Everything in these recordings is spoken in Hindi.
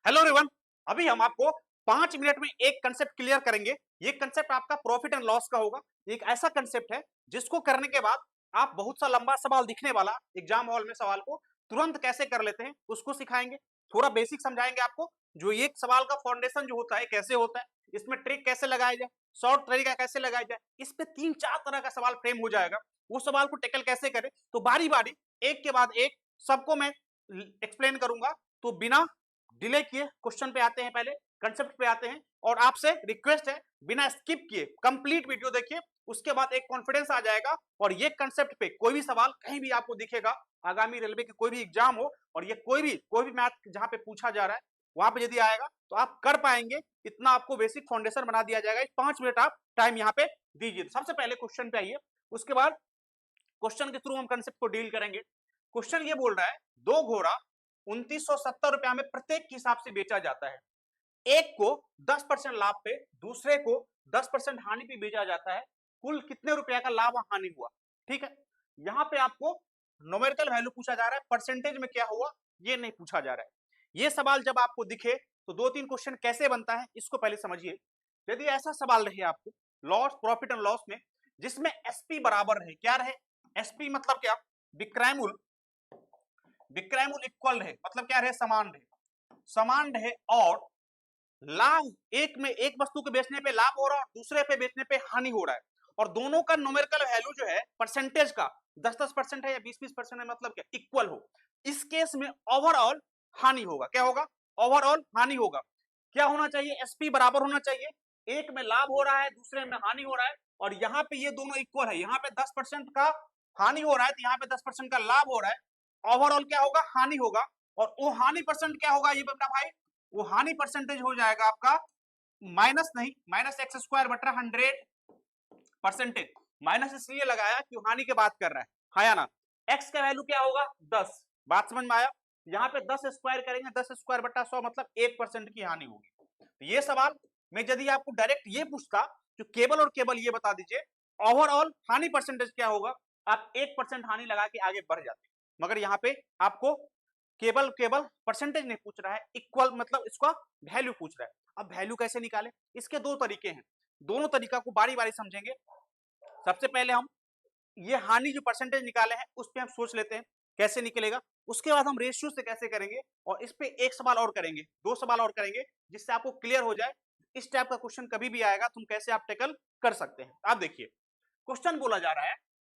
Hello everyone. अभी हम आपको 5 मिनट में एक कंसेप्ट क्लियर करेंगे। ये कंसेप्ट आपका प्रॉफिट एंड लॉस का होगा। एक ऐसा कंसेप्ट है जिसको करने के बाद आप बहुत सा लंबा सवाल दिखने वाला एग्जाम हॉल में सवाल को तुरंत कैसे कर लेते हैं उसको सिखाएंगे। थोड़ा बेसिक समझाएंगे आपको, जो एक सवाल का फाउंडेशन जो होता है कैसे होता है, इसमें ट्रिक कैसे लगाया जाए, शॉर्ट तरीका कैसे लगाया जाए, इस पे 3-4 तरह का सवाल फ्रेम हो जाएगा। वो सवाल को टैकल कैसे करें, तो बारी बारी एक के बाद एक सबको मैं एक्सप्लेन करूंगा। तो बिना डिले किए क्वेश्चन पे आते हैं, पहले कंसेप्ट पे आते हैं। और आपसे रिक्वेस्ट है बिना स्किप किए कंप्लीट वीडियो देखिए, उसके बाद एक कॉन्फिडेंस आ जाएगा। और ये कंसेप्ट पे कोई भी सवाल कहीं भी आपको दिखेगा, आगामी रेलवे के कोई भी एग्जाम हो और ये कोई भी मैथ जहां पे पूछा जा रहा है वहां पे यदि आएगा तो आप कर पाएंगे। इतना आपको बेसिक फाउंडेशन बना दिया जाएगा। 5 मिनट आप टाइम यहाँ पे दीजिए। सबसे पहले क्वेश्चन पे आइए, उसके बाद क्वेश्चन के थ्रू हम कंसेप्ट को डील करेंगे। क्वेश्चन ये बोल रहा है, दो घोड़ा 2970 रुपया में प्रत्येक के हिसाब से बेचा जाता है। एक को 10% लाभ पे, दूसरे को 10% हानि पे बेचा जाता है। कुल कितने रुपया का लाभ और हानि हुआ? ठीक है, यहां पे आपको न्यूमेरिकल वैल्यू पूछा जा रहा है, परसेंटेज में क्या हुआ ये नहीं पूछा जा रहा है। ये सवाल जब आपको दिखे तो 2-3 क्वेश्चन कैसे बनता है इसको पहले समझिए। यदि ऐसा सवाल रहे आपको लॉस, प्रॉफिट एंड लॉस में, जिसमें एसपी बराबर रहे, क्या रहे? एसपी मतलब क्या? विक्रय मूल्य, विक्रय मूल्य इक्वल रहे, मतलब क्या रहे? समान रहे, समान रहे। और लाभ, एक में एक वस्तु के बेचने पे लाभ हो रहा है और दूसरे पे बेचने पे हानि हो रहा है, और दोनों का न्यूमेरिकल वैल्यू जो है परसेंटेज का 10-10% है या 20-20% है, मतलब क्या? इक्वल हो। इस केस में ओवरऑल हानि होगा। क्या होगा? ओवरऑल हानि होगा। क्या होना चाहिए? एसपी बराबर होना चाहिए। एक में लाभ हो रहा है, दूसरे में हानि हो रहा है, और यहाँ पे ये दोनों इक्वल है। यहाँ पे 10% का हानि हो रहा है तो यहाँ पे 10% का लाभ हो रहा है। ओवरऑल क्या होगा? हानि होगा। और वो हानि परसेंट क्या होगा ये बता भाई? वो हानि परसेंटेज हो जाएगा आपका माइनस, नहीं माइनस एक्स स्क्वायर बटा 100%। माइनस इसलिए लगाया कि हानि की बात कर रहा है, हाँ या ना? एक्स का वैल्यू क्या होगा? 10। बात समझ में आया? यहाँ पे 10 स्क्वायर करेंगे, 10 स्क्वायर बटा 100 मतलब 1% की हानि होगी। तो ये सवाल में यदि आपको डायरेक्ट ये पूछता तो केवल और केवल ये बता दीजिए ओवरऑल हानि परसेंटेज क्या होगा, आप 1% हानि लगा के आगे बढ़ जाते। मगर यहाँ पे आपको केवल केवल परसेंटेज नहीं पूछ रहा है, इक्वल मतलब इसका वैल्यू पूछ रहा है। अब वैल्यू कैसे निकाले? इसके दो तरीके हैं, दोनों तरीका को बारी बारी समझेंगे। सबसे पहले हम ये हानि जो परसेंटेज निकाले हैं उस पे हम सोच लेते हैं कैसे निकलेगा। उसके बाद हम रेशियो से कैसे करेंगे, और इस पे एक सवाल और करेंगे, दो सवाल और करेंगे, जिससे आपको क्लियर हो जाए इस टाइप का क्वेश्चन कभी भी आएगा तुम कैसे आप टेकल कर सकते हैं। आप देखिए, क्वेश्चन बोला जा रहा है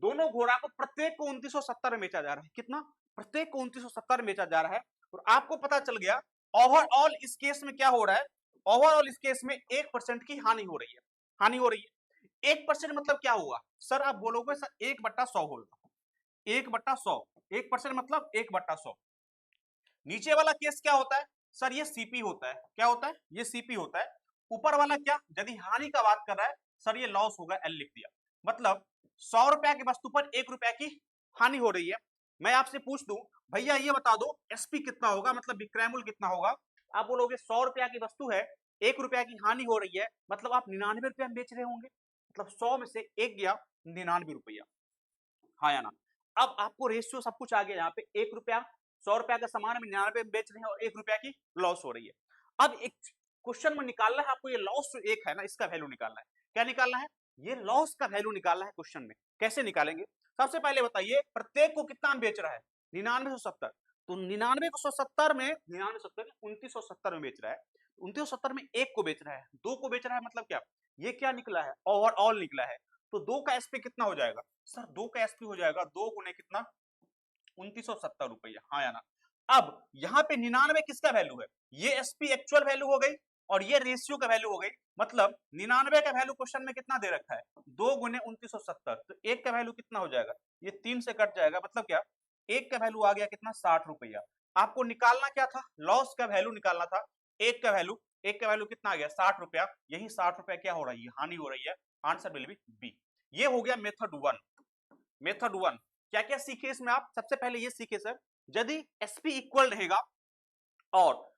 दोनों घोड़ा को प्रत्येक को 2970 में बेचा जा रहा है। कितना? प्रत्येक को 2970 में बेचा जा रहा है। और आपको पता चल गया ओवरऑल इस केस में क्या हो रहा है? ओवरऑल इस केस में 1% की हानि हो रही है, हानि हो रही है। 1% मतलब क्या हुआ? सर आप बोलोगे सर 1/100 होगा, 1/100, 1% मतलब 1/100। नीचे वाला केस क्या होता है? सर ये सीपी होता है। क्या होता है? ये सीपी होता है। ऊपर वाला क्या? यदि हानि का बात कर रहा है सर ये लॉस होगा, एल लिख दिया। मतलब 100 रुपया की वस्तु पर 1 रुपया की हानि हो रही है। मैं आपसे पूछ दूं भैया ये बता दो एसपी कितना होगा, मतलब विक्रय मूल्य कितना होगा? आप बोलोगे 100 रुपया की वस्तु है, 1 रुपया की हानि हो रही है, मतलब आप 99 रुपया में बेच रहे होंगे। मतलब 100 में से एक गया 99 रुपया, हाँ या ना? अब आपको रेशियो सब कुछ आ गया। यहाँ पे 1 रुपया, 100 रुपया का सामान में 99 में बेच रहे हैं और 1 रुपया की लॉस हो रही है। अब एक क्वेश्चन में निकालना है आपको, ये लॉस जो एक है ना इसका वैल्यू निकालना है। क्या निकालना है? ये लॉस का वैल्यू निकालना है क्वेश्चन में। कैसे निकालेंगे? सबसे पहले बताइए प्रत्येक को कितना में बेच रहा है? 9970। तो 99 में 2970 में बेच रहा है। 2970 में एक को बेच रहा है, दो को बेच रहा है, मतलब क्या? ये क्या निकला है? ओवरऑल निकला है। तो दो का एसपी कितना हो जाएगा? सर दो का एसपी हो जाएगा 2 गुने कितना? 2970 रुपया, हाँ या ना? अब यहाँ पे 99 किसका वैल्यू है? ये एसपी एक्चुअल वैल्यू हो गई और ये रेशियो का वैल्यू हो गई। मतलब 99 का वैल्यू क्वेश्चन में कितना दे रखा है? 2 गुने 2970। तो एक का वैल्यू कितना हो जाएगा? ये 3 से कट जाएगा, मतलब क्या? एक का वैल्यू आ गया कितना? 60 रुपया। आपको निकालना क्या था? लॉस का वैल्यू निकालना था। एक का वैल्यू, एक का वैल्यू कितना आ गया? 60 रुपया। यही 60 रुपया क्या हो रही है? हानि हो रही है। Answer will be B. ये हो गया मेथड 1। मेथड 1 क्या क्या सीखे इसमें आप? सबसे पहले ये सीखे सर, यदि एसपी इक्वल रहेगा और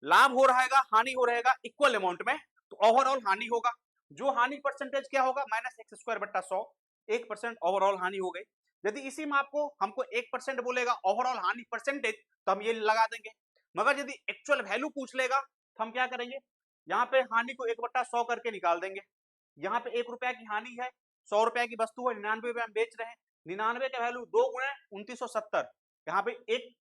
लाभ हो रहेगा, हानि हो रहेगा इक्वल अमाउंट में, तो ओवरऑल हानि होगा। जो हानि परसेंटेज क्या होगा? माइनस एक्स स्क्वायर बट्टा 100। 1% ओवरऑल हानि हो गई। यदि इसी में आपको हमको 1% बोलेगा ओवरऑल हानि परसेंटेज, तो हम ये लगा देंगे मगर यदि एक्चुअल वैल्यू पूछ लेगा तो हम क्या करेंगे, यहाँ पे हानि को 1/100 करके निकाल देंगे। यहाँ पे 1 रुपया की हानि है, 100 रुपया की वस्तु है, 99 रुपये हम बेच रहे हैं, 99 का वैल्यू 2 गुणे 2970। यहाँ पे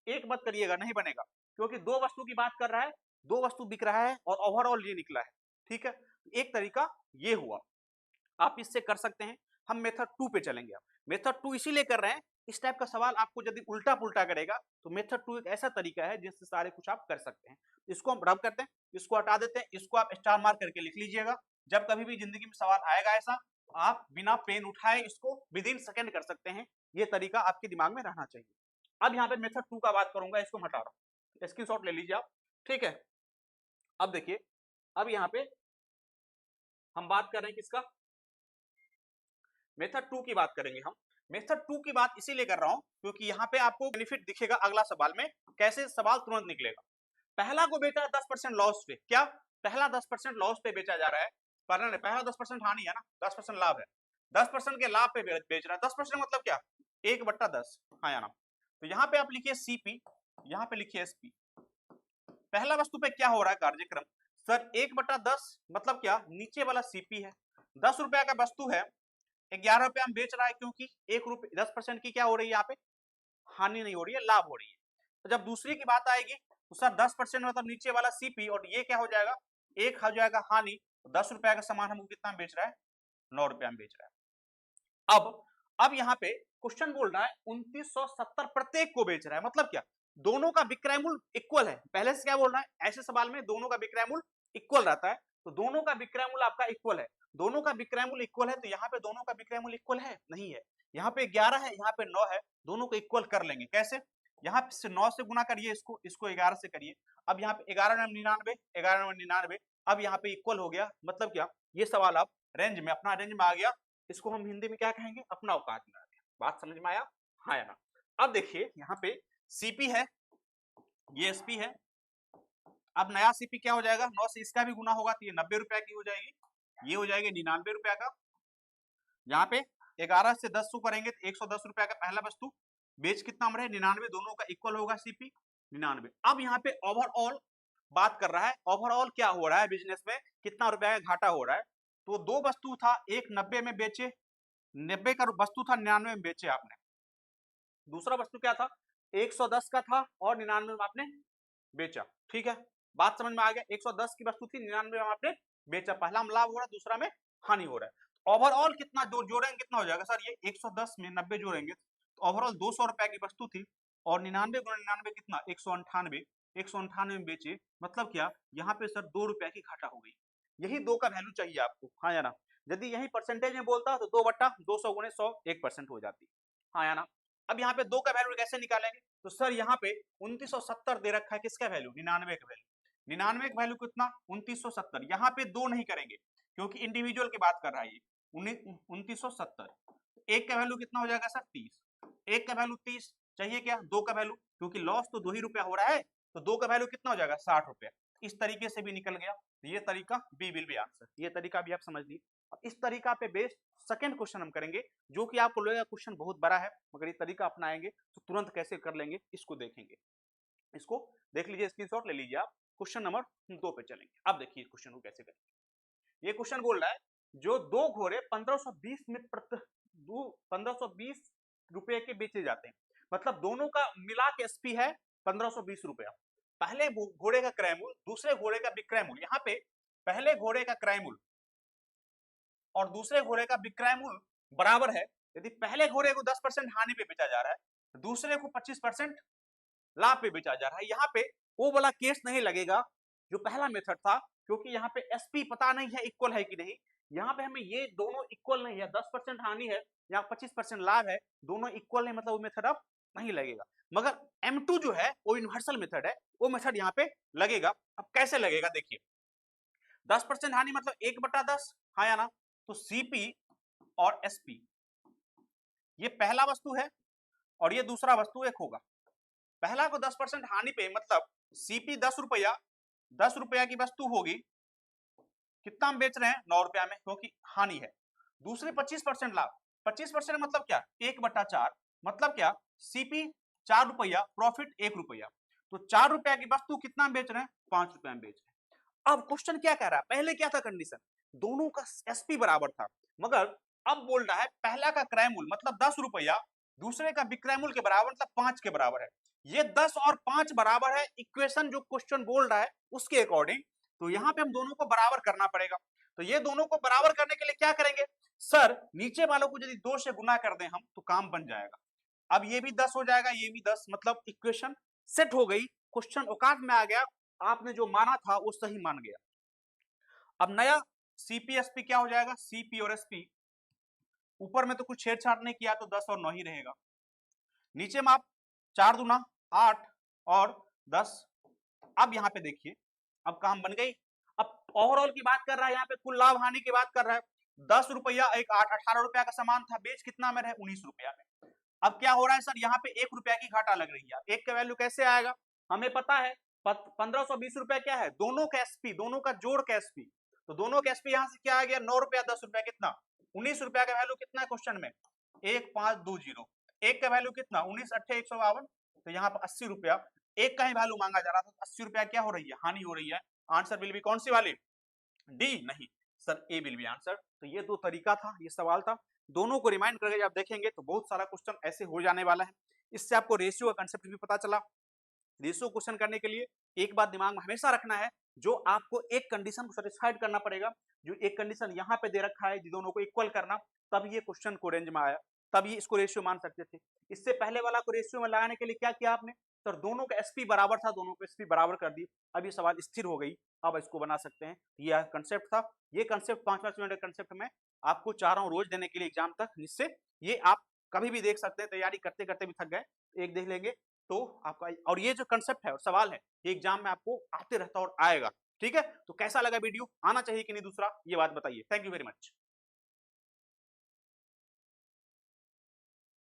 एक मत करिएगा, नहीं बनेगा, क्योंकि दो वस्तु की बात कर रहा है, दो वस्तु बिक रहा है और ओवरऑल ये निकला है। ठीक है, एक तरीका ये हुआ, आप इससे कर सकते हैं। हम मेथड 2 पे चलेंगे। अब मेथड 2 इसीलिए कर रहे हैं, इस टाइप का सवाल आपको यदि उल्टा पुल्टा करेगा तो मेथड 2 एक ऐसा तरीका है जिससे सारे कुछ आप कर सकते हैं। इसको हम रब करते हैं, इसको हटा देते हैं, इसको आप स्टार मार्क करके लिख लीजिएगा। जब कभी भी जिंदगी में सवाल आएगा ऐसा, तो आप बिना पेन उठाए इसको विद इन सेकेंड कर सकते हैं। ये तरीका आपके दिमाग में रहना चाहिए। अब यहाँ पे मेथड 2 का बात करूंगा, इसको हटा रहा हूँ, स्क्रीनशॉट ले लीजिए आप। ठीक है, अब देखिए, अब यहाँ पे हम बात कर रहे हैं किसका, मेथड 2 की बात करेंगे हम। मेथड 2 की बात इसीलिए कर रहा हूं क्योंकि यहाँ पे आपको बेनिफिट दिखेगा अगला सवाल में, कैसे सवाल तुरंत निकलेगा। पहला को बेचा 10% लॉस पे, क्या पहला 10% लॉस पे बेचा जा रहा है, पर नहीं, पहला 10% हानि है ना, 10% लाभ है, 10% के लाभ पे बेच रहा है। 10% मतलब क्या, 1/10, हाँ या ना। तो यहाँ पे आप लिखिए सीपी, यहाँ पे लिखिए एसपी। पहला वस्तु पे क्या हो रहा है कार्यक्रम, सर 1/10 मतलब क्या, नीचे वाला सीपी है, 10 रुपया का वस्तु है, 11 रुपया हम बेच रहा है, क्योंकि 10% की क्या हो रही है यहाँ पे, हानि नहीं हो रही है, लाभ हो रही है। तो जब दूसरी की बात आएगी तो सर 10% मतलब नीचे वाला सीपी, और ये क्या हो जाएगा, एक हो जाएगा हानि। तो 10 रुपया का सामान हमको कितना बेच रहा है, 9 रुपया में बेच रहा है। अब यहाँ पे क्वेश्चन बोल रहा है 2970 प्रत्येक को बेच रहा है, मतलब क्या, दोनों का विक्रय मूल्य इक्वल है। पहले से क्या बोल रहा है, ऐसे सवाल में दोनों का विक्रय मूल्य इक्वल रहता है, तो दोनों का विक्रय मूल्य आपका इक्वल है, दोनों का विक्रय मूल्य इक्वल है। तो यहाँ पे दोनों का विक्रय मूल्य इक्वल है, नहीं है, यहाँ पे 11 है, यहाँ पे 9 है, दोनों को इक्वल कर लेंगे। कैसे, यहाँ से 9 से गुना करिए, इसको 11 से करिए। अब यहाँ पे 11 9 99, 11 9 99, अब यहाँ पे इक्वल हो गया, मतलब क्या, ये सवाल अब रेंज में, अपना रेंज में आ गया। इसको हम हिंदी में क्या कहेंगे, अपना औकात में आ गया। बात समझ में आया, हाँ या ना। अब देखिए यहाँ पे सीपी है, ये एसपी है। अब नया सीपी क्या हो जाएगा, 9 से इसका भी गुना होगा तो ये 90 रुपया की हो जाएगी, ये हो जाएगी 99 रुपया का। यहाँ पे 11 से 10 को करेंगे तो 110 रुपया का पहला वस्तु, बेच कितना रहे 99, दोनों का इक्वल होगा सीपी 99। अब यहाँ पे ओवरऑल बात कर रहा है, ओवरऑल क्या हो रहा है बिजनेस में, कितना रुपया का घाटा हो रहा है। तो दो वस्तु था, एक 90 में बेचे, 90 का वस्तु था 99 में बेचे आपने, दूसरा वस्तु क्या था 110 का था और 99 में आपने बेचा। ठीक है, बात समझ में आ गया, 110 की वस्तु थी, 99 में आपने बेचा, पहला में लाभ हो रहा है, दूसरा में हानि हो रहा है। ओवरऑल कितना जोड़ेंगे, कितना हो जाएगा सर, ये 110 में 90 जोड़ेंगे तो ओवरऑल 200 रुपए की वस्तु थी, और 99 गुणा 99 कितना 198, 198 में बेचे, मतलब क्या, यहाँ पे सर 2 रुपया की घाटा हो गई। यही 2 का वैल्यू चाहिए आपको, हाँ या ना। यदि यही परसेंटेज में बोलता तो 2/200 गुणे 100 1% हो जाती, हाँ या ना। अब यहाँ पे 2 का वैल्यू कैसे निकालेंगे, तो सर यहाँ पे 2970 दे रखा है, किसका वैल्यू, 99 का वैल्यू, 99 का वैल्यू कितना 2970, यहाँ पे 2 नहीं करेंगे क्योंकि इंडिविजुअल की बात कर रहा है ये, 2970। एक का वैल्यू कितना हो जाएगा सर 30, एक का वैल्यू 30 चाहिए, क्या 2 का वैल्यू, क्योंकि लॉस तो 2 ही रुपया हो रहा है, तो 2 का वैल्यू कितना हो जाएगा 60 रुपया। इस तरीके से भी निकल गया, तो ये तरीका बी विल बी आंसर, ये तरीका भी आप समझ लीजिए। इस तरीका पे बेस्ड सेकंड क्वेश्चन हम करेंगे, जो कि आपको लगेगा क्वेश्चन बहुत बड़ा है, मगर ये तरीका अपनाएंगे तो तुरंत कैसे कर लेंगे, इसको देखेंगे। इसको देख लीजिए, स्क्रीनशॉट ले लीजिए आप। क्वेश्चन नंबर 2 पे चलेंगे। अब देखिए क्वेश्चन को कैसे करेंगे। ये क्वेश्चन बोल रहा है, जो दो घोड़े 1520 में 1520 रुपए के बेचे जाते हैं, मतलब दोनों का मिला के एसपी है 1520 रुपया। पहले घोड़े का क्रय मूल्य, दूसरे घोड़े का विक्रय मूल्य, यहाँ पे पहले घोड़े का क्रय मूल्य और दूसरे घोड़े का विक्रय मूल्य बराबर है। यदि पहले घोड़े को 10% हानि पे बेचा जा रहा है, दूसरे को 25% लाभ पे बेचा जा रहा है, यहाँ पे वो वाला केस नहीं लगेगा जो पहला मेथड था, क्योंकि यहाँ पे एसपी पता नहीं है इक्वल है कि नहीं। यहाँ पे हमें ये दोनों इक्वल नहीं है, 10% हानि है या 25% लाभ है, दोनों इक्वल नहीं, मतलब वो मेथड अब नहीं लगेगा। मगर M2 जो है वो यूनिवर्सल मेथड है, वो मेथड यहाँ पे लगेगा। अब कैसे लगेगा देखिए, 10% हानि मतलब 1/10, हाँ या ना। तो सीपी और एसपी, ये पहला वस्तु है और ये दूसरा वस्तु एक होगा। पहला को 10% हानि पे, मतलब सीपी 10 रुपया, 10 रुपया की वस्तु होगी, कितना हम बेच रहे हैं 9 रुपया में, क्योंकि हानि है। दूसरे 25% लाभ, 25% मतलब क्या 1/4, मतलब क्या सीपी 4 रुपया, प्रॉफिट 1 रुपया। तो 4 रुपया की वस्तु कितना में बेच रहे हैं, 5 रुपया में बेच रहे हैं। अब क्वेश्चन क्या कह रहा है, पहले क्या था कंडीशन, दोनों का एसपी बराबर था, मगर अब बोल रहा है पहला का क्रय मूल्य मतलब 10 रुपया, दूसरे का विक्रय मूल्य के बराबर मतलब 5 के बराबर है। ये 10 और 5 बराबर है, इक्वेशन जो क्वेश्चन बोल रहा है उसके अकॉर्डिंग, तो यहाँ पे हम दोनों को बराबर करना पड़ेगा। तो ये दोनों को बराबर करने के लिए क्या करेंगे, सर नीचे वालों को यदि 2 से गुना कर दें हम तो काम बन जाएगा। अब ये भी 10 हो जाएगा, ये भी 10, मतलब इक्वेशन सेट हो गई, क्वेश्चन औकात में आ गया, आपने जो माना था वो सही मान गया। अब नया सीपीएसपी क्या हो जाएगा, सीपी और एसपी, ऊपर में तो कुछ छेड़छाड़ नहीं किया तो 10 और 9 ही रहेगा, नीचे में आप 4 दूना 8 और 10। अब यहाँ पे देखिए, अब काम बन गई। अब ओवरऑल की बात कर रहा है, यहाँ पे कुल लाभ हानि की बात कर रहा है। 10 रुपया एक 18 रुपया का सामान था, बेच कितना में रहे, 19 रुपया में। अब क्या हो रहा है सर, यहाँ पे 1 रुपया की घाटा लग रही है। एक का वैल्यू कैसे आएगा, हमें पता है 1520 रुपया क्या है, दोनों का एसपी, दोनों का जोड़ का एसपी, तो दोनों का एसपी यहाँ से क्या आ गया, 9 रुपया 10 रुपया कितना, 19 रुपया का वैल्यू कितना है क्वेश्चन में, 1520। एक का वैल्यू कितना, 19 अट्ठे 152, तो यहाँ पर 80 रुपया, एक का ही वैल्यू मांगा जा रहा था, 80 रुपया क्या हो रही है, हानि हो रही है। आंसर विल बी कौन सी वाली, डी, नहीं sir A will be answer. तो ये दो तरीका था, ये सवाल था, दोनों को रिमाइंड करके आप देखेंगे तो बहुत सारा क्वेश्चन ऐसे हो जाने वाला है। इससे आपको रेशियो का कंसेप्ट भी पता चला। रेशियो क्वेश्चन करने के लिए एक बात दिमाग में हमेशा रखना है, जो आपको एक कंडीशन को सेटिस्फाइड करना पड़ेगा, जो एक कंडीशन यहाँ पे दे रखा है, दोनों को इक्वल करना, तब ये क्वेश्चन को रेंज में आया, तब ये इसको रेशियो मान सकते थे। इससे पहले वाला को रेशियो में लगाने के लिए क्या किया आपने, सर दोनों का एसपी बराबर था, दोनों को एसपी बराबर कर दी, अब ये सवाल स्थिर हो गई, अब इसको बना सकते हैं। ये कंसेप्ट था, ये कंसेप्ट 5-5 मिनट के कंसेप्ट में आपको चारों रोज देने के लिए एग्जाम तक, जिससे ये आप कभी भी देख सकते हैं, तैयारी करते करते भी थक गए, एक देख लेंगे तो आपका, और ये जो कंसेप्ट है और सवाल है ये एग्जाम में आपको आते रहता और आएगा। ठीक है, तो कैसा लगा वीडियो, आना चाहिए कि नहीं दूसरा, ये बात बताइए। Thank you very much.